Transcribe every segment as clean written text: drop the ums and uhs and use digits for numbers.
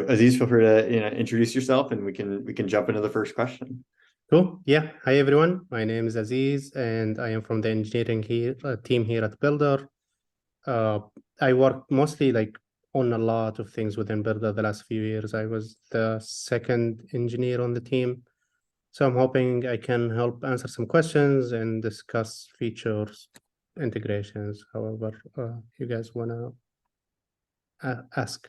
So Aziz, feel free to introduce yourself, and we can jump into the first question. Cool. Yeah. Hi, everyone. My name is Aziz, and I am from the engineering team here at Builder. Uh, I work mostly on a lot of things within Builder the last few years. I was the second engineer on the team. So I'm hoping I can help answer some questions and discuss features, integrations, however you guys want to ask.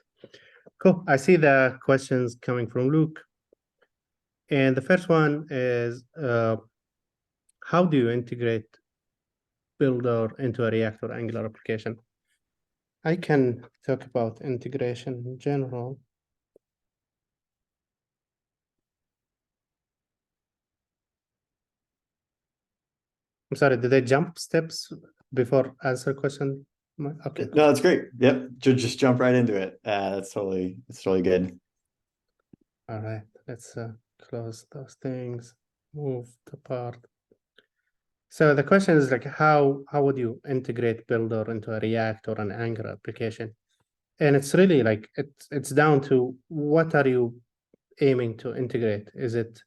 Cool. I see the questions coming from Luke. And the first one is, how do you integrate Builder into a React or Angular application? I can talk about integration in general. I'm sorry, did I jump steps before answer question? Okay, cool. No, that's great. Yep, just jump right into it. That's totally good. All right, let's close those things, move the part. So the question is how would you integrate Builder into a React or an Angular application? And it's really it's down to what are you aiming to integrate? Is it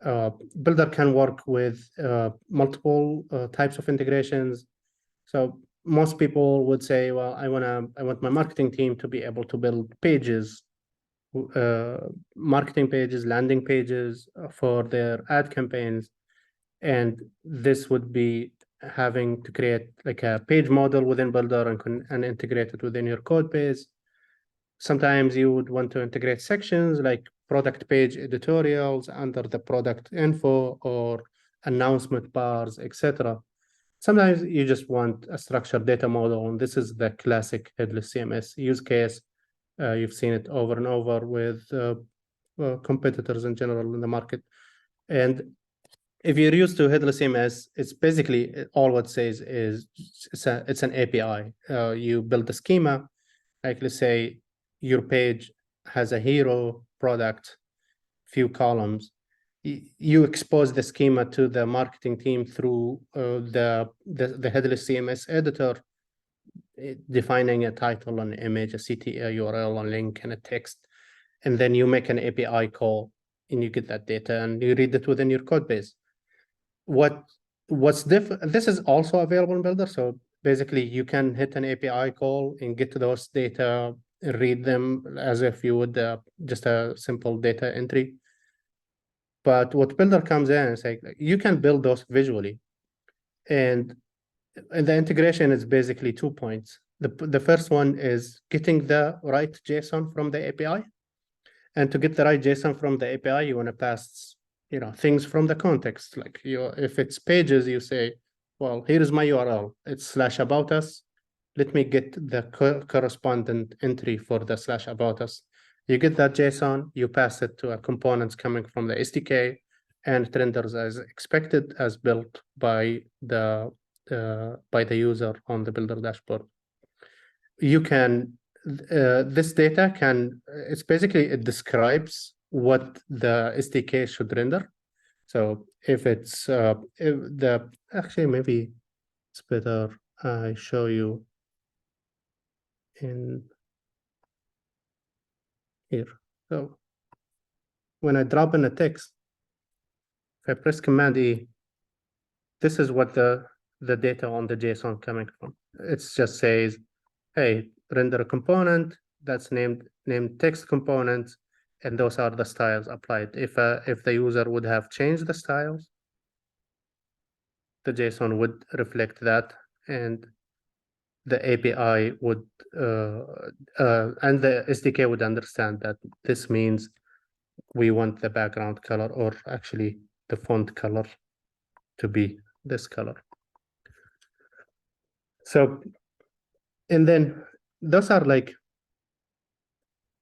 Builder can work with multiple types of integrations. So most people would say, well, I want my marketing team to be able to build pages, marketing pages, landing pages for their ad campaigns. And this would be having to create a page model within Builder and integrate it within your code base. Sometimes you would want to integrate sections like product page editorials under the product info or announcement bars, etc. Sometimes you just want a structured data model, and this is the classic headless CMS use case. You've seen it over and over with competitors in general in the market. And if you're used to headless CMS, it's basically all it says is it's an API. You build a schema, like let's say your page has a hero product, few columns. You expose the schema to the marketing team through the headless CMS editor, defining a title, an image, a CTA, URL, a link, and a text. And then you make an API call and you get that data and you read it within your code base. What's different, this is also available in Builder. So basically you can hit an API call and get to those data, read them as if you would just a simple data entry. But what Builder comes in and say, you can build those visually. And the integration is basically 2 points. The first one is getting the right JSON from the API. And to get the right JSON from the API, you want to pass things from the context. Like if it's pages, you say, well, here is my URL. It's /about us. Let me get the correspondent entry for the /about us. You get that JSON, you pass it to a components coming from the SDK, and it renders as expected, as built by the user on the Builder dashboard. You can this data it's basically it describes what the SDK should render. So if it's actually maybe it's better I show you in here. So when I drop in a text, if I press Command E, this is what the data on the JSON coming from. It just says, hey, render a component that's named text component, and those are the styles applied. If the user would have changed the styles, the JSON would reflect that, and the API would and the SDK would understand that this means we want the background color, or actually the font color, to be this color. So, and then those are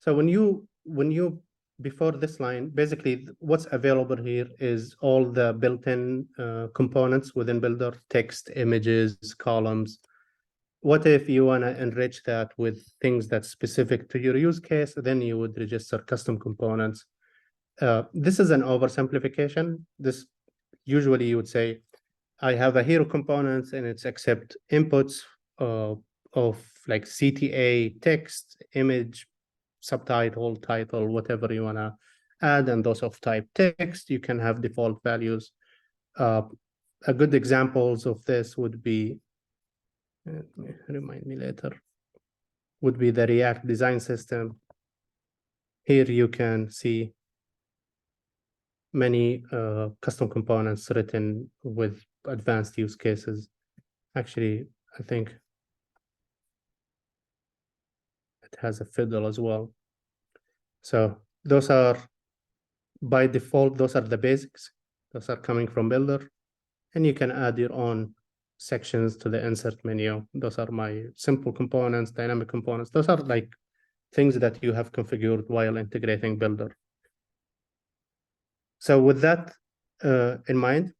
so when you before this line, basically what's available here is all the built-in components within Builder: text, images, columns. What if you want to enrich that with things that's specific to your use case? Then you would register custom components. This is an oversimplification. This usually you would say, I have a hero components and it's accept inputs of like CTA, text, image, subtitle, title, whatever you want to add, and those of type text, you can have default values. A good examples of this would be, remind me later, would be the React design system. Here you can see many custom components written with advanced use cases. Actually, I think it has a fiddle as well. So those are, by default, those are the basics. Those are coming from Builder. And you can add your own sections to the insert menu. Those are my simple components, dynamic components. Those are like things that you have configured while integrating Builder. So with that in mind,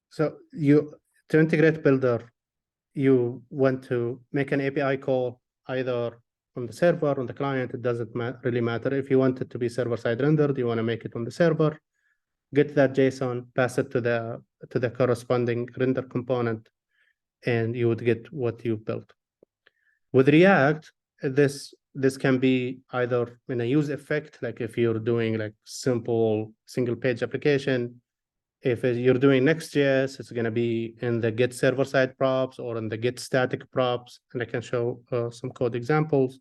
so to integrate Builder, you want to make an API call either on the server, on the client. It doesn't really matter. If you want it to be server-side rendered, you want to make it on the server, get that JSON, pass it to the corresponding render component, and you would get what you built. With React, this can be either in a use effect, like if you're doing like simple single page application. If you're doing Next.js, it's going to be in the get server-side props or in the get static props, and I can show some code examples.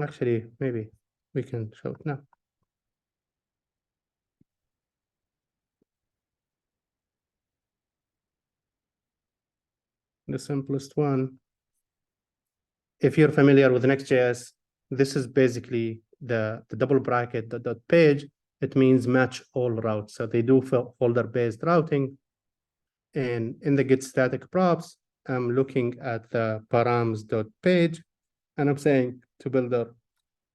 Actually, maybe we can show it now. The simplest one. If you're familiar with Next.js, this is basically the double bracket, the dot page. It means match all routes. So they do folder-based routing. And in the get static props, I'm looking at the params.page, and I'm saying to Builder,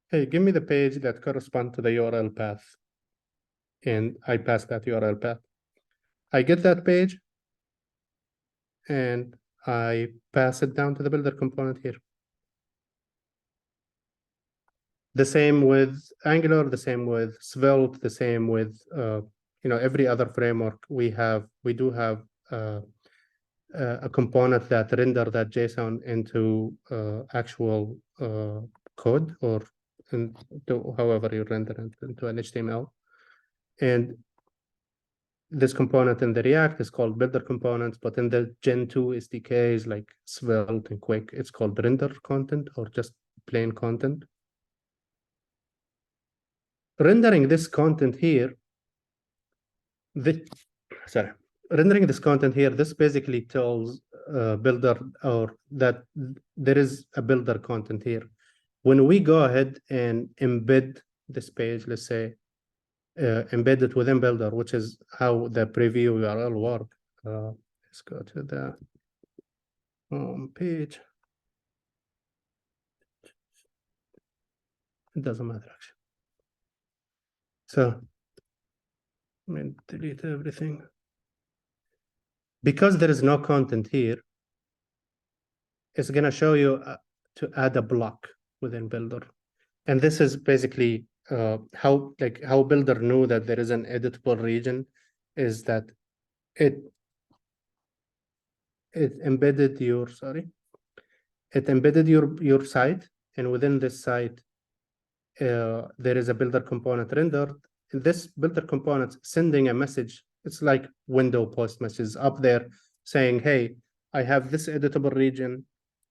hey, give me the page that corresponds to the URL path. And I pass that URL path. I get that page, and I pass it down to the Builder component here. The same with Angular, the same with Svelte, the same with every other framework. We do have a component that render that JSON into actual code, or into however you render it into an HTML. And this component in the React is called builder components, but in the Gen 2 SDKs like Svelte and Quick, it's called render content or just plain content. Rendering this content here, rendering this content here, this basically tells Builder or that there is a Builder content here. When we go ahead and embed this page, let's say, embed it within Builder, which is how the preview URL work. Let's go to the home page. It doesn't matter actually. So let me delete everything. Because there is no content here, it's going to show you to add a block within Builder. And this is basically how Builder knew that there is an editable region, is that it embedded your your site, and within this site there is a Builder component rendered. And this Builder component sending a message. It's like window post messages up there saying, hey, I have this editable region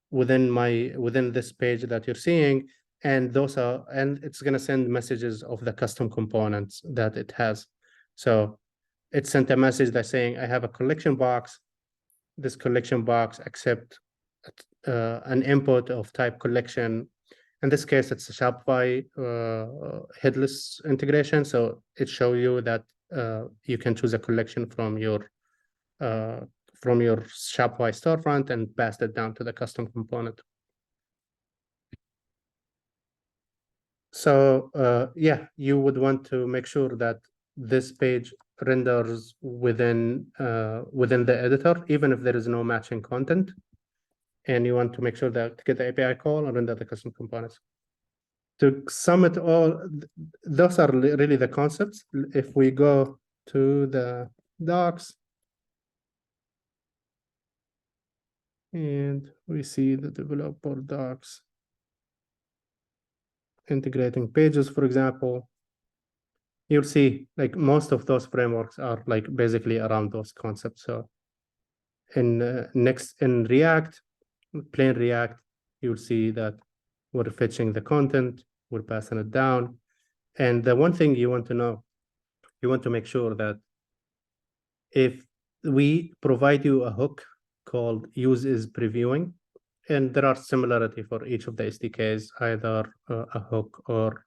within this page that you're seeing, and it's going to send messages of the custom components that it has. So it sent a message that's saying, I have a collection box. This collection box accept an input of type collection. In this case, it's a Shopify headless integration. So it shows you that you can choose a collection from your Shopify storefront and pass it down to the custom component. So you would want to make sure that this page renders within the editor, even if there is no matching content. And you want to make sure that to get the API call and render the custom components. To sum it all, those are really the concepts. If we go to the docs, and we see the developer docs. integrating pages, for example, you'll see like most of those frameworks are like basically around those concepts. So in React, plain React, you'll see that we're fetching the content, we're passing it down. And the one thing you want to know, you want to make sure that if we provide you a hook called use is previewing, and there are similarity for each of the SDKs, either a hook or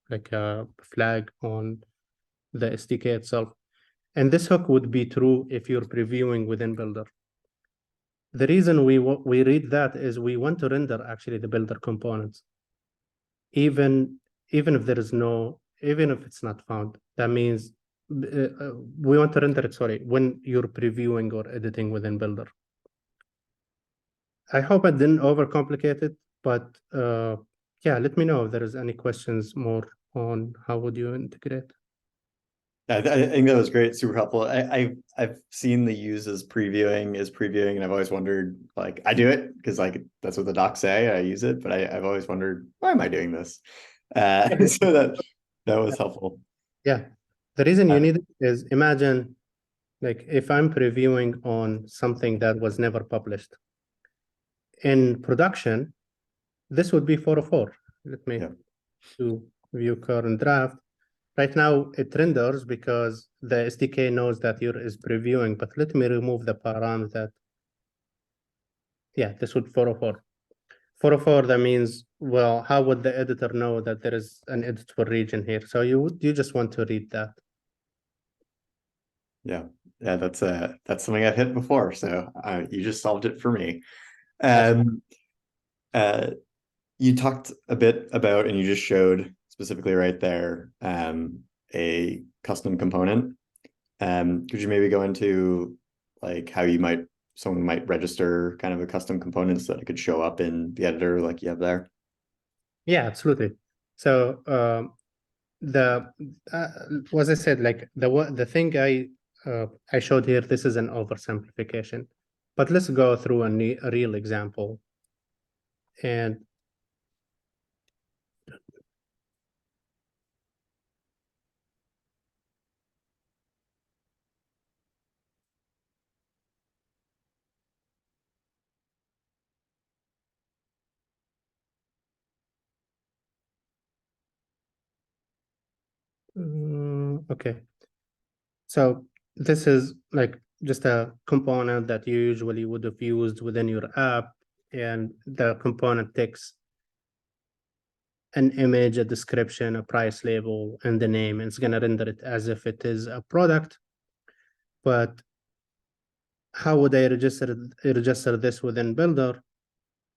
like a flag on the SDK itself. And this hook would be true if you're previewing within Builder. The reason we read that is we want to render actually the Builder components, even if there is no, even if it's not found. That means we want to render it, sorry, when you're previewing or editing within Builder. I hope I didn't overcomplicate it, but yeah, let me know if there is any questions more on how would you integrate. I think that was great, super helpful. I've seen the use as previewing, and I've always wondered, like, I do it because like that's what the docs say, I use it, but I've always wondered, why am I doing this? So that was helpful. Yeah, the reason you Uh, need it is imagine, like, if I'm previewing on something that was never published in production, this would be 404. Let me yeah, do view current draft. Right now it renders because the SDK knows that you're is previewing, but let me remove the param that, yeah, this would 404. 404, that means, well, how would the editor know that there is an editable region here? So you just want to read that. yeah, yeah. That's something I've hit before, so you just solved it for me. That's Uh, you talked a bit about, and you just showed specifically right there, a custom component. Could you maybe go into like how someone might register kind of a custom component so that it could show up in the editor like you have there? Yeah, absolutely. So the as I said, like the thing I showed here, this is an oversimplification, but let's go through a real example. And okay, so this is like just a component that you usually would have used within your app, and the component takes an image, a description, a price label, and the name, and it's going to render it as if it is a product. But how would I register this within Builder?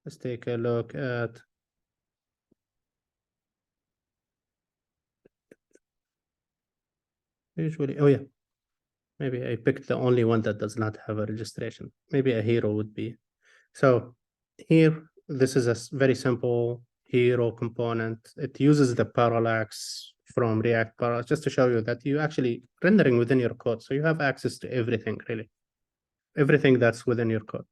Let's take a look at usually, oh yeah, maybe I picked the only one that does not have a registration. Maybe a hero would be. So here, this is a very simple hero component. It uses the parallax from React Parallax just to show you that you actually rendering within your code. So you have access to everything, really, everything that's within your code.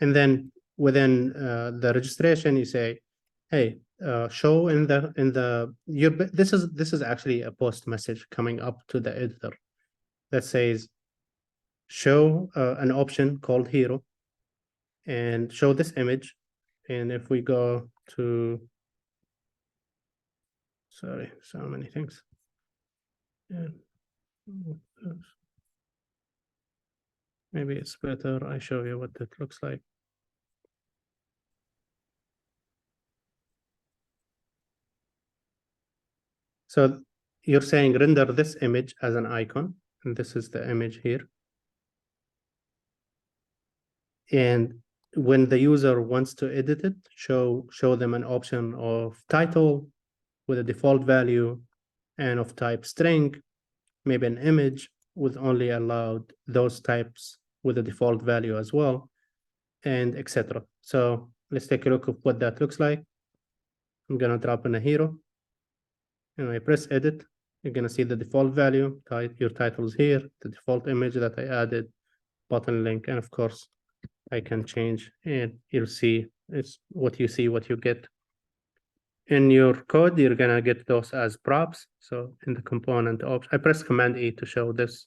And then within the registration, you say, hey, show in the your this is actually a post message coming up to the editor that says show an option called hero and show this image. And if we go to, sorry, so many things. And maybe it's better I show you what it looks like. So you're saying render this image as an icon, and this is the image here. And when the user wants to edit it, show them an option of title with a default value and of type string, maybe an image with only allowed those types with a default value as well, and etc. So let's take a look at what that looks like. I'm gonna drop in a hero, and I press edit. You're gonna see the default value, your title is here, the default image that I added, button link, and of course, I can change, and you'll see it's what you see, what you get. in your code, you're gonna get those as props. So in the component option, I press Command E to show this.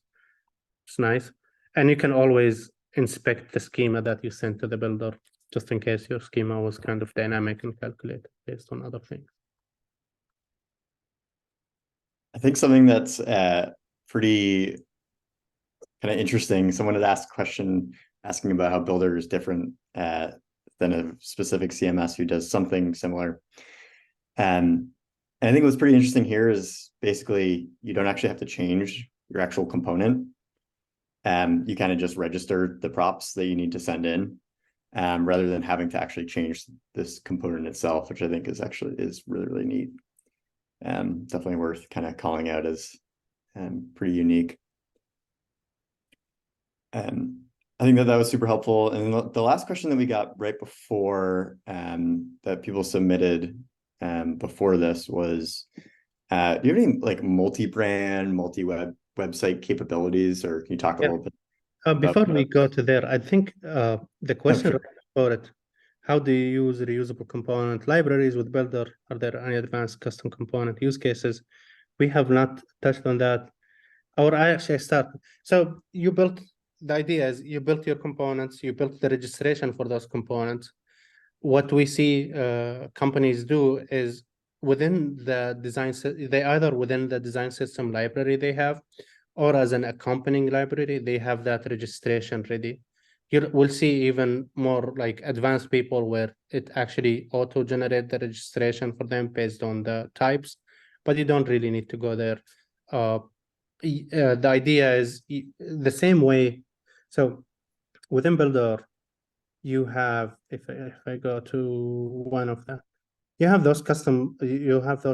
It's nice. And you can always inspect the schema that you sent to the builder, just in case your schema was kind of dynamic and calculated based on other things. I think something that's pretty kind of interesting. Someone had asked a question asking about how Builder is different than a specific CMS who does something similar. And I think what's pretty interesting here is basically you don't actually have to change your actual component. You kind of just register the props that you need to send in, rather than having to actually change this component itself, which I think is really, really neat. Definitely worth kind of calling out as pretty unique. I think that was super helpful. And the last question that we got right before that people submitted before this was, do you have any like multi-brand, website capabilities, or can you talk a Yeah. little bit Before about we go to there, I think the Oh, question sure. about it, how do you use reusable component libraries with Builder? Are there any advanced custom component use cases? We have not touched on that. Or I actually started. So the idea is you built your components, you built the registration for those components. What we see companies do is within the they either within the design system library they have, or as an accompanying library, they have that registration ready. We'll see even more like advanced people where it actually auto-generate the registration for them based on the types, but you don't really need to go there. The idea is the same way. So within Builder, you have, if I go to one of them, you have those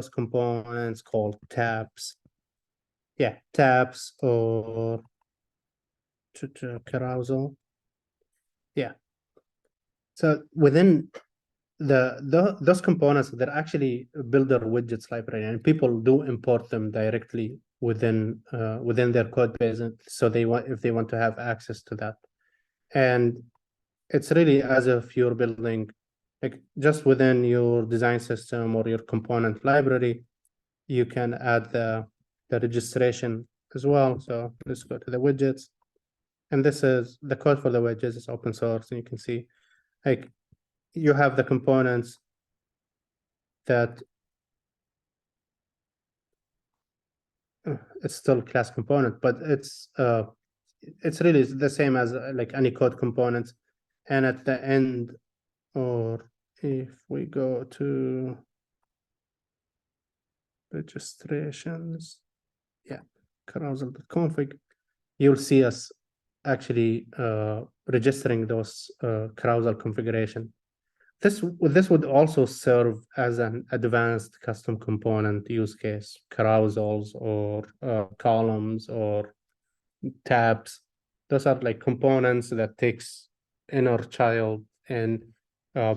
components called tabs. Yeah, tabs or carousel. Yeah. So within those components, they're actually Builder widgets library, and people do import them directly within their code base. So if they want to have access to that, and it's really as if you're building like just within your design system or your component library, you can add the registration as well. So let's go to the widgets. And this is the code for the widgets is open source. And you can see like you have the components that it's still class component, but it's really the same as like any code components. And at the end, or if we go to registrations, yeah, carousel.config, you'll see us actually registering those carousel configuration. This would also serve as an advanced custom component use case, carousels or columns or tabs. Those are like components that takes inner child, and uh,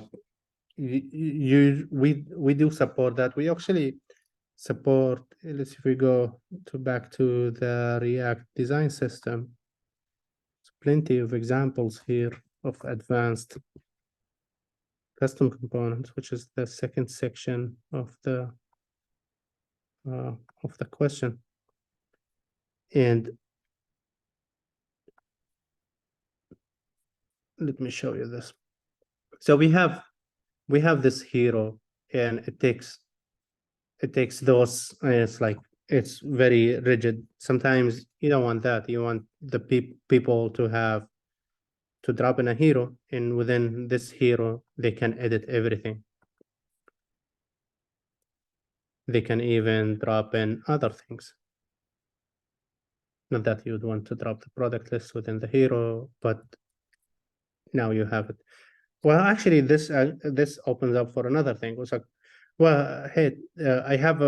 we do support that. We actually support, let's if we go to back to the React design system, there's plenty of examples here of advanced custom components, which is the second section of the question. And let me show you this. So we have this hero, and it takes those, and it's like it's very rigid. Sometimes you don't want that. You want the people to drop in a hero, and within this hero, they can edit everything. They can even drop in other things. Not that you'd want to drop the product list within the hero, but now you have it. Well, actually, this opens up for another thing. It was like, well, hey, I have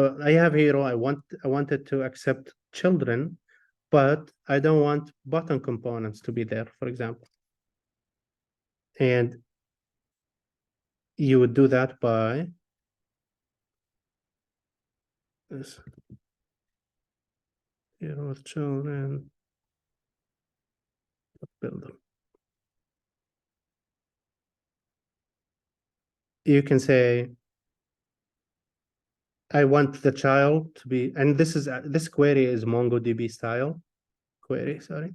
hero. I wanted to accept children, but I don't want button components to be there, for example. And you would do that by this hero children builder. You can say I want the child to be, and this query is MongoDB style query, sorry.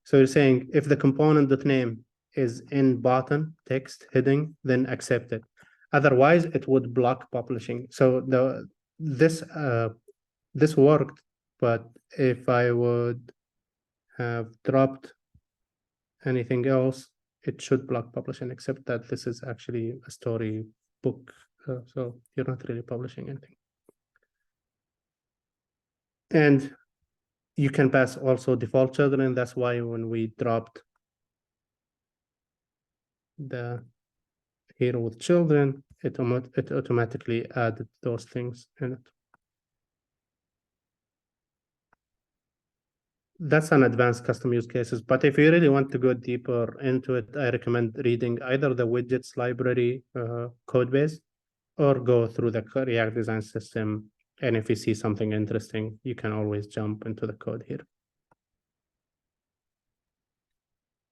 So you're saying if the component.name is in button text heading, then accept it. Otherwise, it would block publishing. So this worked, but if I would have dropped anything else, it should block publishing, except that this is actually a story book. So you're not really publishing anything. And you can pass also default children. That's why when we dropped the here with children, it automatically added those things in it. That's an advanced custom use cases. But if you really want to go deeper into it, I recommend reading either the widgets library code base or go through the React design system. And if you see something interesting, you can always jump into the code here.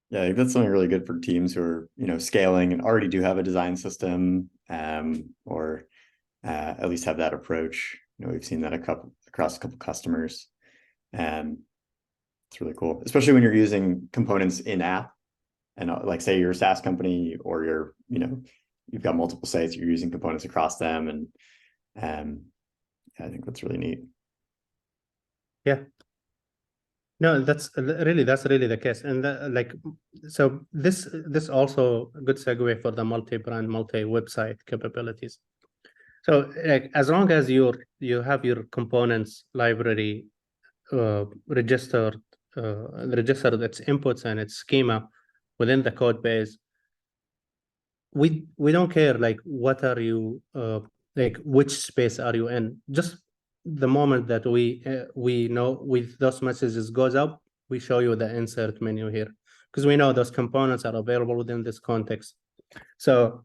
Yeah, I think that's something really good for teams who are, scaling and already do have a design system, or at least have that approach. We've seen that across a couple customers. It's really cool, especially when you're using components in app, and like say you're a SaaS company or you've got multiple sites, you're using components across them, and I think that's really neat. Yeah. No, that's really the case, and so this also a good segue for the multi-brand, multi-website capabilities. So like as long as you have your components library registered its inputs and its schema within the code base, we don't care like what are you like which space are you in. Just the moment that we know with those messages goes up, we show you the insert menu here because we know those components are available within this context. So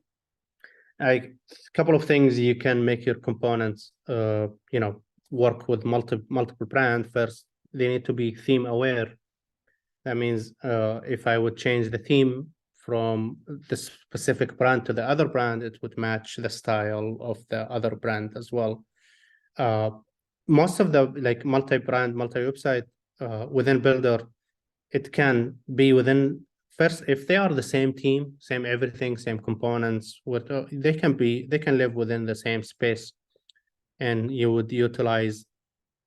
a couple of things you can make your components work with multiple brand. First, they need to be theme aware. That means if I would change the theme from the specific brand to the other brand, it would match the style of the other brand as well. Most of the like multi-brand, multi-website within Builder, it can be within first if they are the same team, same everything, same components. They can live within the same space, and you would utilize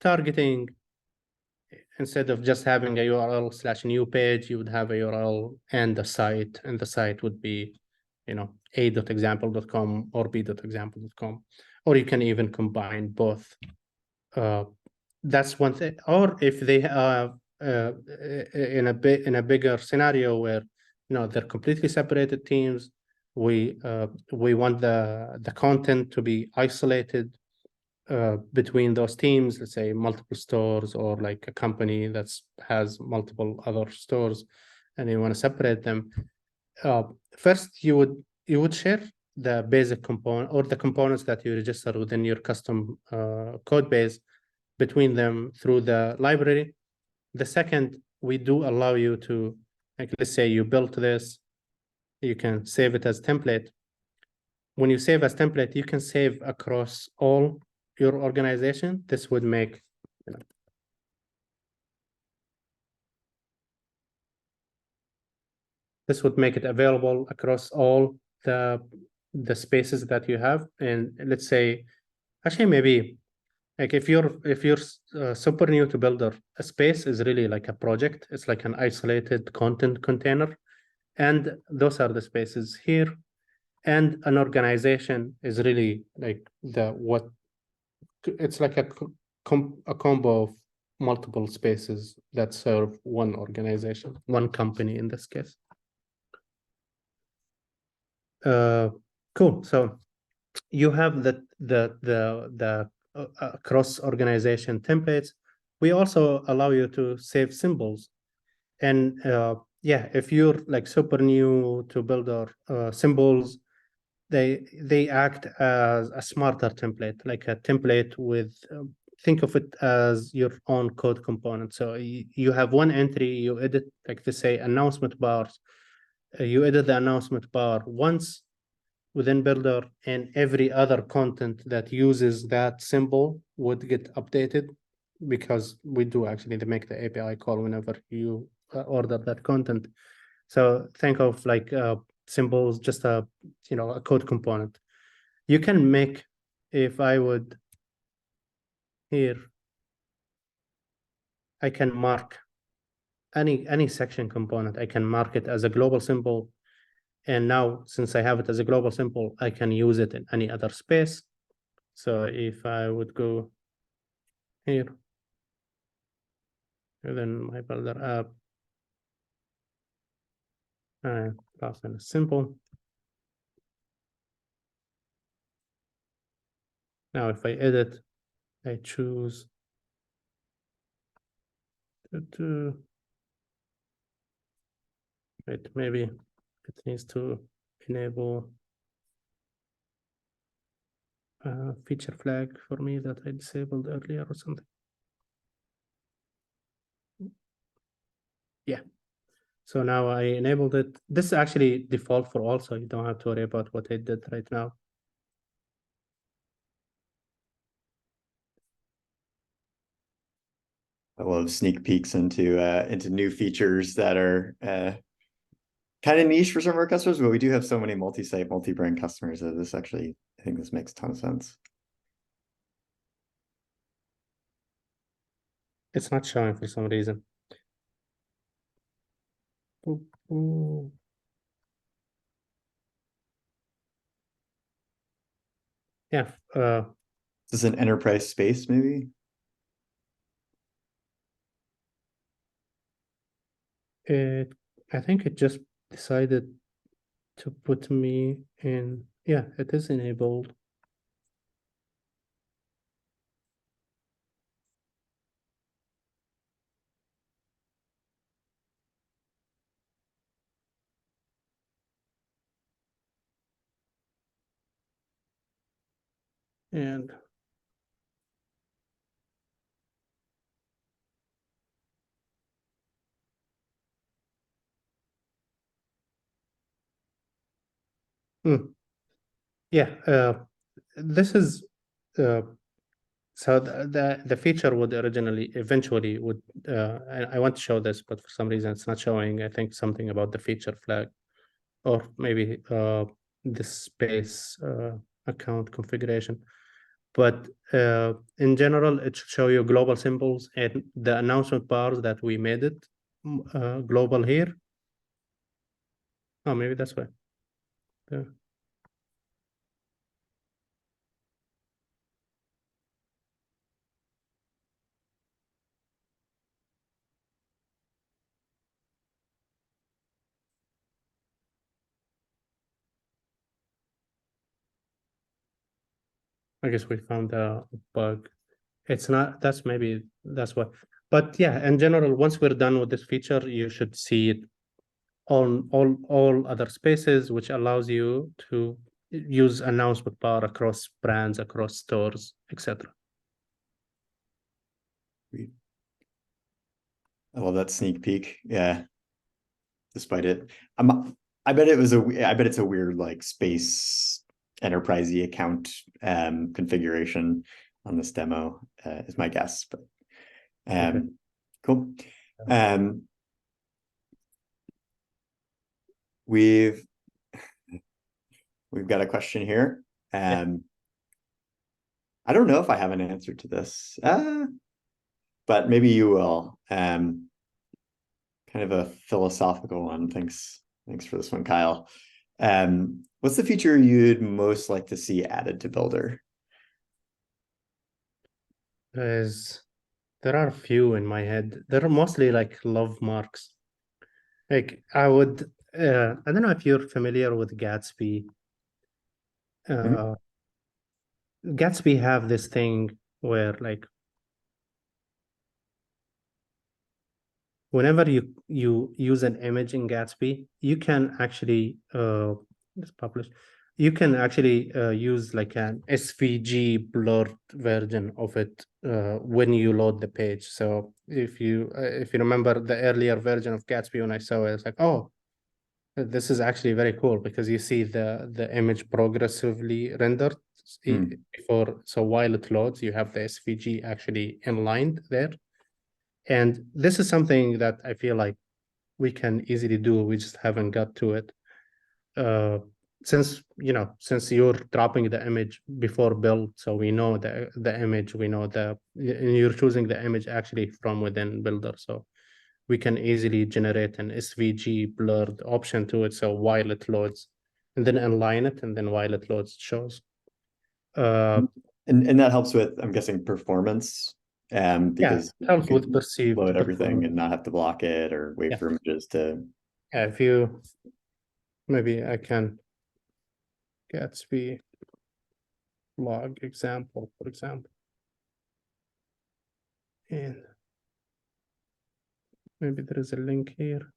targeting. Instead of just having a URL/new page, you would have a URL and a site, and the site would be, a.example.com or b.example.com, or you can even combine both. That's one thing. Or if they have in a bigger scenario where they're completely separated teams, we want the content to be isolated between those teams, let's say multiple stores or like a company that has multiple other stores, and you want to separate them. First, you would share the basic component or the components that you register within your custom code base between them through the library. The second, we do allow you to, like, let's say you built this, you can save it as template. When you save as template, you can save across all your organization. This would make it available across all the spaces that you have. And let's say, actually, maybe like if you're super new to Builder, a space is really like a project. It's like an isolated content container, and those are the spaces here. And an organization is really like it's like a combo of multiple spaces that serve one organization, one company in this case. Cool. So you have the cross organization templates. We also allow you to save symbols, and yeah, if you're like super new to Builder, symbols they act as a smarter template, like a template with think of it as your own code component. So you have one entry, you edit, like to say announcement bars, you edit the announcement bar once, within Builder, and every other content that uses that symbol would get updated, because we do actually make the API call whenever you order that content. So think of like symbols, just a a code component. You can make, if I would here, I can mark any section component. I can mark it as a global symbol. And now, since I have it as a global symbol, I can use it in any other space. So if I would go here, and then my Builder app, and pass in a simple. Now, if I edit, I choose to wait, maybe it needs to enable a feature flag for me that I disabled earlier or something. Yeah. So now I enabled it. This is actually default for all, so you don't have to worry about what I did right now. I love sneak peeks into new features that are kind of niche for some of our customers, but we do have so many multi-site, multi-brand customers that this actually, I think this makes a ton of sense. It's not showing for some reason. Ooh. Yeah. Is this an enterprise space, maybe? I think it just decided to put me in. Yeah, it is enabled. And yeah, this is so the feature would eventually would I want to show this, but for some reason it's not showing. I think something about the feature flag, or maybe the space account configuration. But in general, it should show you global symbols and the announcement bars that we made it global here. Oh, maybe that's why. Yeah. I guess we found a bug. It's not, that's what. But yeah, in general, once we're done with this feature, you should see it on all other spaces, which allows you to use announcement bar across brands, across stores, etc. I love that sneak peek. Yeah. Despite it, I bet it's a weird like space enterprisey account configuration on this demo, is my guess. But Okay. cool. Um, we've got a question here. Yeah. I don't know if I have an answer to this, but maybe you will. Kind of a philosophical one. Thanks for this one, Kyle. What's the feature you'd most like to see added to Builder? There are a few in my head. They're mostly like love marks. Like I would, I don't know if you're familiar with Gatsby. Mhm. Gatsby have this thing where like whenever you use an image in Gatsby, you can actually just publish. You can actually use like an SVG blurred version of it when you load the page. So if you remember the earlier version of Gatsby, when I saw it, it's like, oh, This is actually very cool because you see the image progressively rendered Hmm. before. So while it loads, you have the SVG actually inlined there. And this is something that I feel like we can easily do. We just haven't got to it. Uh, since you're dropping the image before build, so we know the image, we know you're choosing the image actually from within Builder. So we can easily generate an SVG blurred option to it. So while it loads, and then align it, and then while it loads, it shows. Uh, And that helps with, I'm guessing, performance, yeah, because it you helps with could perceived load everything performance. and not have to block it or wait Yeah, for images to. yeah. If you maybe I can Gatsby log example, for example, and maybe there is a link here.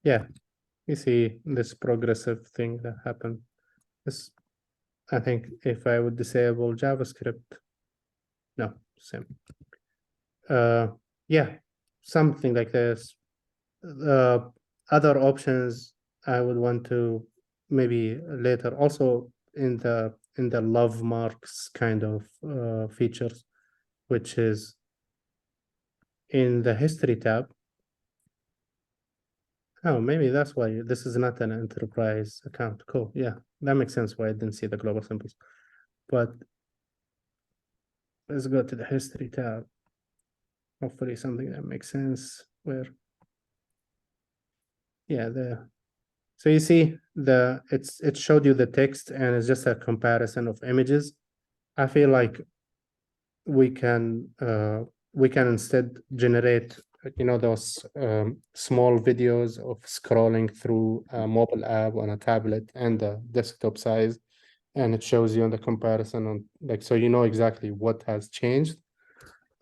Yeah, you see this progressive thing that happened. This, I think, if I would disable JavaScript, no, same. Uh, yeah, something like this. Uh, Other options I would want to maybe later also in the love marks kind of features, which is in the history tab. Oh, maybe that's why this is not an enterprise account. Cool. Yeah, that makes sense why I didn't see the global symbols. But let's go to the history tab. Hopefully something that makes sense where, yeah, so you see it showed you the text and it's just a comparison of images. I feel like we can instead generate those small videos of scrolling through a mobile app on a tablet and the desktop size, and it shows you on the comparison on like so you know exactly what has changed.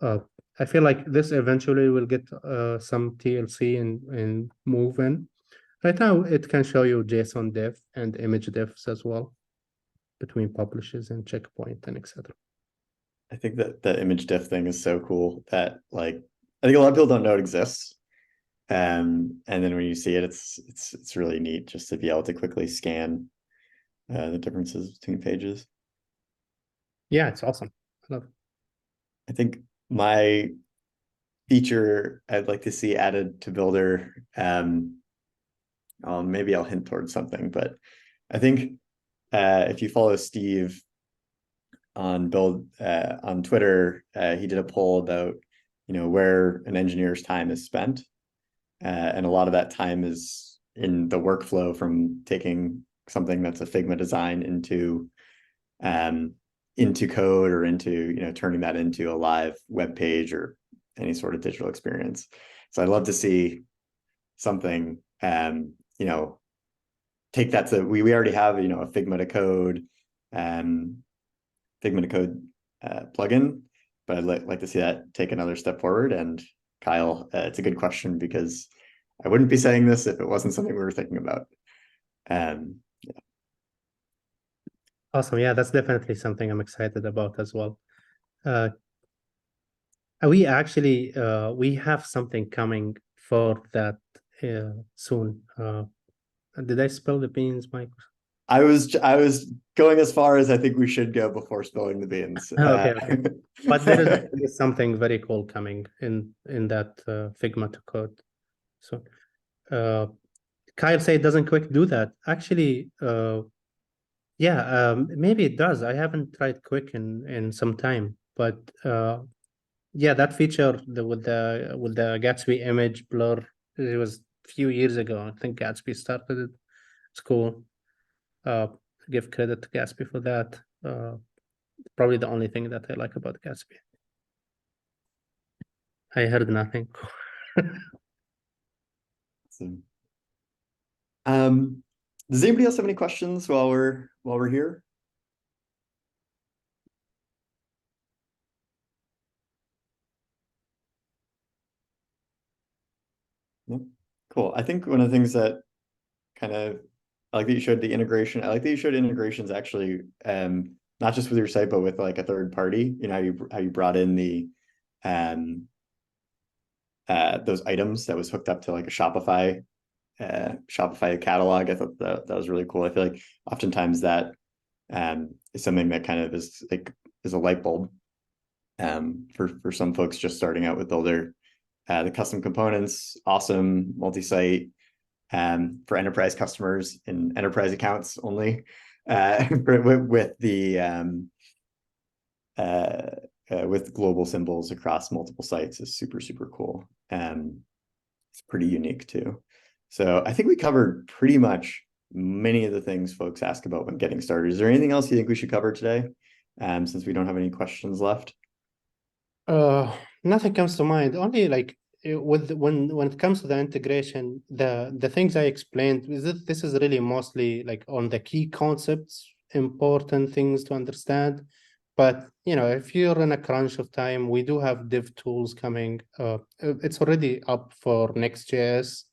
uh, I feel like this eventually will get some TLC and move in. Right now it can show you JSON diff and image diffs as well between publishes and checkpoint and etc. I think that the image diff thing is so cool that, like, I think a lot of people don't know it exists. And then when you see it, it's really neat just to be able to quickly scan the differences between pages. Yeah, it's awesome. I love it. I think my feature I'd like to see added to Builder, maybe I'll hint towards something, but I think if you follow Steve on Build on Twitter, he did a poll about where an engineer's time is spent, and a lot of that time is in the workflow from taking something that's a Figma design um, into code or into turning that into a live web page or any sort of digital experience. So I'd love to see something take that to we already have a Figma to code um, Figma to code plugin, but I'd like to see that take another step forward. And Kyle, it's a good question because I wouldn't be saying this if it wasn't something we were thinking about. Um, Awesome. Yeah, that's definitely something I'm excited about as well. Uh, we actually we have something coming for that soon. Did I spill the beans, Mike? I was going as far as I think we should go before spilling the beans. Okay, okay. But there is something very cool coming in that Figma to code. So uh, Kyle say it doesn't quick do that. Actually, yeah, maybe it does. I haven't tried quick in some time, but yeah, that feature with the Gatsby image blur, it was a few years ago. I think Gatsby started it. It's cool. Uh, give credit to Gatsby for that. Probably the only thing that I like about Gatsby. I heard nothing. So, does anybody else have any questions while we're here? No? Cool. I think one of the things that kind of I like that you showed the integration. I like that you showed integrations actually, not just with your site, but with like a third party. How you brought in the um those items that was hooked up to like a Shopify catalog. I thought that was really cool. I feel like oftentimes that is something that kind of is a light bulb for some folks just starting out with Builder. The custom components, awesome, multi-site, for enterprise customers and enterprise accounts only, with global symbols across multiple sites is super, super cool. It's pretty unique too. So I think we covered pretty much many of the things folks ask about when getting started. Is there anything else you think we should cover today? Since we don't have any questions left. Nothing comes to mind. Only like when it comes to the integration, the things I explained is that this is really mostly like on the key concepts, important things to understand. But if you're in a crunch of time, we do have dev tools coming. It's already up for Next.js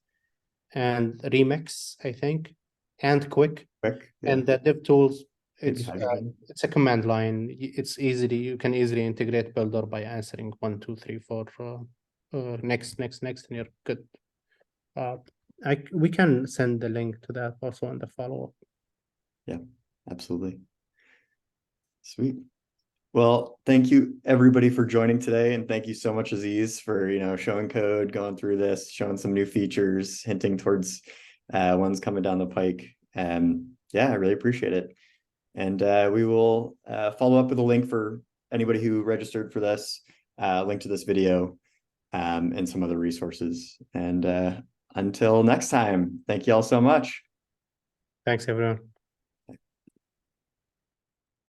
and Remix, I think, and Quick. Quick, yeah. And the dev tools, Maybe it's hydrogen. it's a command line. You can easily integrate Builder by answering 1, 2, 3, 4, next, and you're good. We can send the link to that also in the follow-up. Yeah, absolutely. Sweet. Well, thank you everybody for joining today, and thank you so much, Aziz, for showing code, going through this, showing some new features, hinting towards ones coming down the pike. Yeah, I really appreciate it. And we will follow up with a link for anybody who registered for this, link to this video, and some other resources. And until next time, thank you all so much. Thanks, everyone.